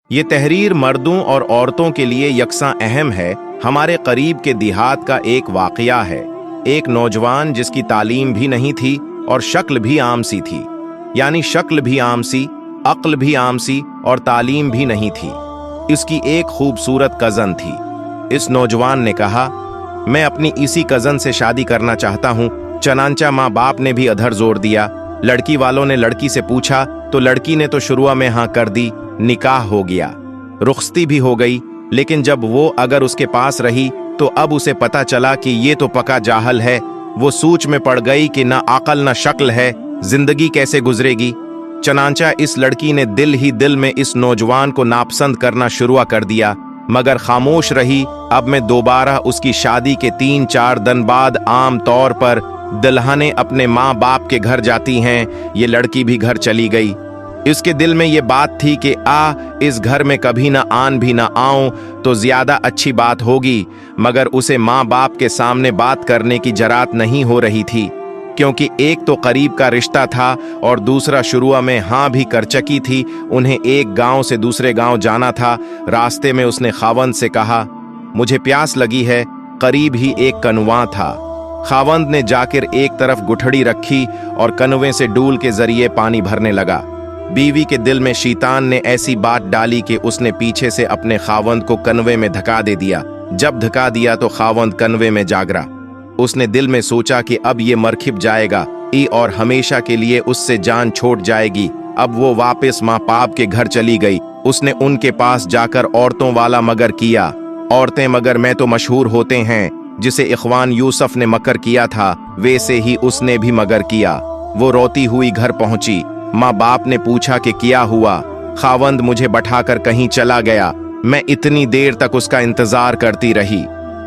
ये तहरीर मर्दों और औरतों के लिए यकसां अहम है। हमारे करीब के देहात का एक वाकया है। एक नौजवान जिसकी तालीम भी नहीं थी और शक्ल भी आम सी थी, यानी शक्ल भी आम सी, अक्ल भी आम सी और तालीम भी नहीं थी। इसकी एक खूबसूरत कज़न थी। इस नौजवान ने कहा, मैं अपनी इसी कज़न से शादी करना चाहता हूँ। चनांचा माँ बाप ने भी अधर जोर दिया। लड़की वालों ने लड़की से पूछा तो लड़की ने तो शुरुआ में हाँ कर दी। निकाह हो गया, रुखसती भी हो गई। लेकिन जब वो अगर उसके पास रही तो अब उसे पता चला कि ये तो पका जाहल है। वो सूच में पड़ गई कि ना अकल ना शक्ल है, जिंदगी कैसे गुजरेगी। चनांचा इस लड़की ने दिल ही दिल में इस नौजवान को नापसंद करना शुरू कर दिया, मगर खामोश रही। अब मैं दोबारा उसकी शादी के 3-4 दिन बाद आम तौर पर दुल्हनें अपने माँ बाप के घर जाती हैं, ये लड़की भी घर चली गई। इसके दिल में ये बात थी कि इस घर में कभी ना आन भी ना आऊं तो ज्यादा अच्छी बात होगी, मगर उसे माँ बाप के सामने बात करने की जरात नहीं हो रही थी, क्योंकि एक तो करीब का रिश्ता था और दूसरा शुरुआ में हाँ भी कर चकी थी। उन्हें एक गांव से दूसरे गांव जाना था। रास्ते में उसने खावंद से कहा, मुझे प्यास लगी है। करीब ही एक कनुआ था। खावंद ने जाकर एक तरफ गुठड़ी रखी और कनुए से डूल के जरिए पानी भरने लगा। बीवी के दिल में शैतान ने ऐसी बात डाली कि उसने पीछे से अपने खावंद को कनवे में धका दे दिया। जब धका दिया तो खावंद कनवे में जागरा। उसने दिल में सोचा कि अब ये मर खिप जाएगा और हमेशा के लिए उससे जान छोड़ जाएगी। अब वो वापस माँ बाप के घर चली गई। उसने उनके पास जाकर औरतों वाला मगर किया। औरतें मगर मैं तो मशहूर होते हैं। जिसे इखवान यूसुफ ने मकर किया था वैसे ही उसने भी मगर किया। वो रोती हुई घर पहुंची। माँ बाप ने पूछा कि क्या हुआ। खावंद मुझे बैठाकर कहीं चला गया। मैं इतनी देर तक उसका इंतजार करती रही।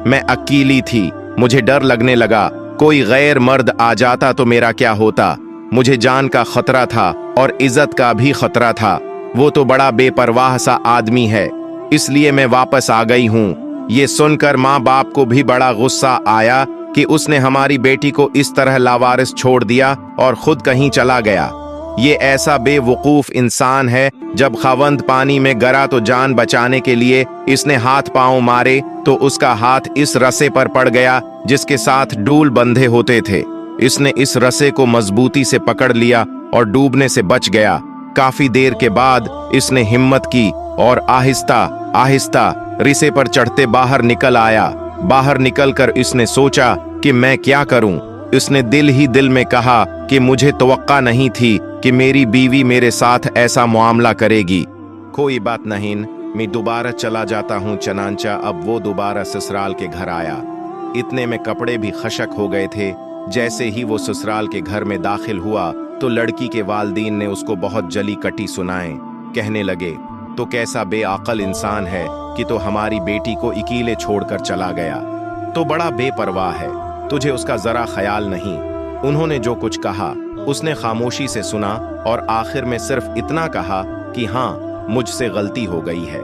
मैं अकेली थी, मुझे डर लगने लगा। कोई गैर मर्द आ जाता तो मेरा क्या होता। मुझे जान का खतरा था और इज्जत का भी खतरा था। वो तो बड़ा बेपरवाह सा आदमी है, इसलिए मैं वापस आ गई हूँ। ये सुनकर माँ बाप को भी बड़ा गुस्सा आया कि उसने हमारी बेटी को इस तरह लावारिस छोड़ दिया और खुद कहीं चला गया। ये ऐसा बेवकूफ इंसान है। जब खावंद पानी में गिरा तो जान बचाने के लिए इसने हाथ पांव मारे तो उसका हाथ इस रस्से पर पड़ गया जिसके साथ डूल बंधे होते थे। इसने इस रस्से को मजबूती से पकड़ लिया और डूबने से बच गया। काफी देर के बाद इसने हिम्मत की और आहिस्ता आहिस्ता रिसे पर चढ़ते बाहर निकल आया। बाहर निकलकर इसने सोचा कि मैं क्या करूं। इसने दिल ही दिल में कहा कि मुझे तवक्का नहीं थी कि मेरी बीवी मेरे साथ ऐसा मुआमला करेगी। कोई बात नहीं, मैं दोबारा चला जाता हूँ। चनांचा अब वो दोबारा ससुराल के घर आया। इतने में कपड़े भी खशक हो गए थे। जैसे ही वो ससुराल के घर में दाखिल हुआ तो लड़की के वालिदैन ने उसको बहुत जली कटी सुनाए। कहने लगे, तो कैसा बेअक्ल इंसान है कि तो हमारी बेटी को अकेले छोड़कर चला गया। तो बड़ा बेपरवाह है, तुझे उसका जरा ख्याल नहीं। उन्होंने जो कुछ कहा उसने खामोशी से सुना और आखिर में सिर्फ इतना कहा कि हाँ, मुझसे गलती हो गई है।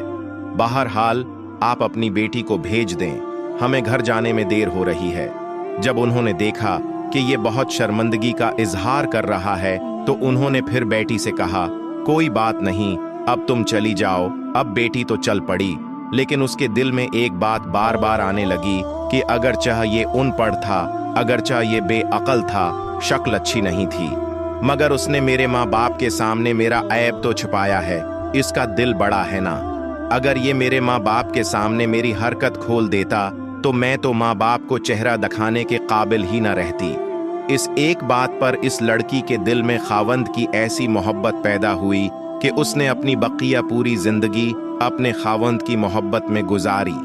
बहरहाल आप अपनी बेटी को भेज दें, हमें घर जाने में देर हो रही है। जब उन्होंने देखा कि ये बहुत शर्मिंदगी का इजहार कर रहा है तो उन्होंने फिर बेटी से कहा, कोई बात नहीं, अब तुम चली जाओ। अब बेटी तो चल पड़ी, लेकिन उसके दिल में एक बात बार बार आने लगी कि अगर चाह ये अनपढ़ था, अगर चाह ये बेअक्ल था, शक्ल अच्छी नहीं थी, मगर उसने मेरे माँ बाप के सामने मेरा ऐब तो छुपाया है। इसका दिल बड़ा है ना। अगर ये मेरे माँ बाप के सामने मेरी हरकत खोल देता तो मैं तो माँ बाप को चेहरा दिखाने के काबिल ही न रहती। इस एक बात पर इस लड़की के दिल में खावंद की ऐसी मोहब्बत पैदा हुई कि उसने अपनी बकिया पूरी जिंदगी अपने खावंद की मोहब्बत में गुजारी।